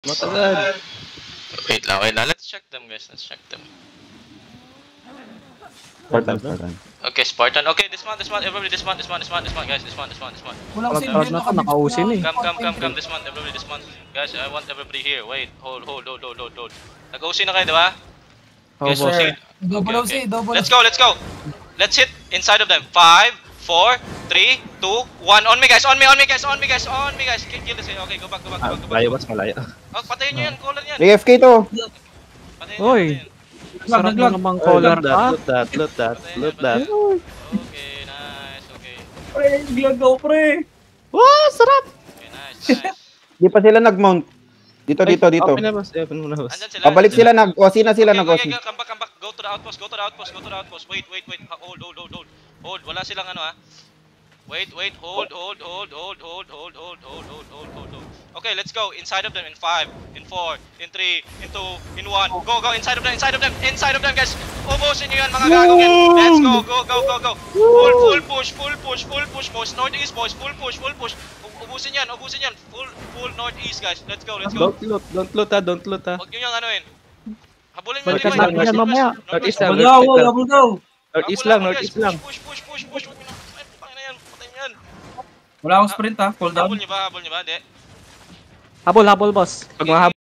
Matagal. Wait lang. Let's check them, guys. Let's check them. Spartan. Okay, Spartan. Okay, dismount. Everybody dismount, guys. Dismount. Walang Walang crowd na to, nakausin eh. Come, dismount. Everybody dismount. Guys, I want everybody here. Wait, hold. Nag-OC na kayo, diba? Oh, Guys, boss. OC. Double OC, double. Let's go. Let's hit inside of them. 5, 4, 3, 2, 1. On me, guys. Kill this guy. Okay, go back. Malayo, boss, malayo. Oh, patayin nyo yan. Caller yan. AFK to. Patayin Oy. nyo yan. Sarap na namang collar ka. Loot that. Okay, nice. Okay. Pre, glagaw pre. Wow, sarap! Okay, nice. Di pa sila nag-mount. Dito. Open na, boss. Open mo na, boss. Andyan sila. Pabalik sila, nag-OC na sila, Okay, nag-OC. come back. Go to the outpost. Wait. Hold. Wala silang ano ha. Wait. Hold. Okay, let's go. Inside of them in 5, in 4, in 3, in 2, in 1. Go. Inside of them, guys. Ubusin nyo yan, mga gagawin. Let's go. Full push. Boys, northeast, boys. Full push. Ubusin yan. Full northeast, guys. Let's go. Don't loot ha. Huwag nyo yung anuin. Habulin mo Balikan yung natin yan mamaya. Northeast Northeast lang. Double daw. Northeast lang. Push. Patay na yan. Wala akong sprint ha, cool down. Habol niyo ba? Hindi. Habol, boss. Pag mahabol.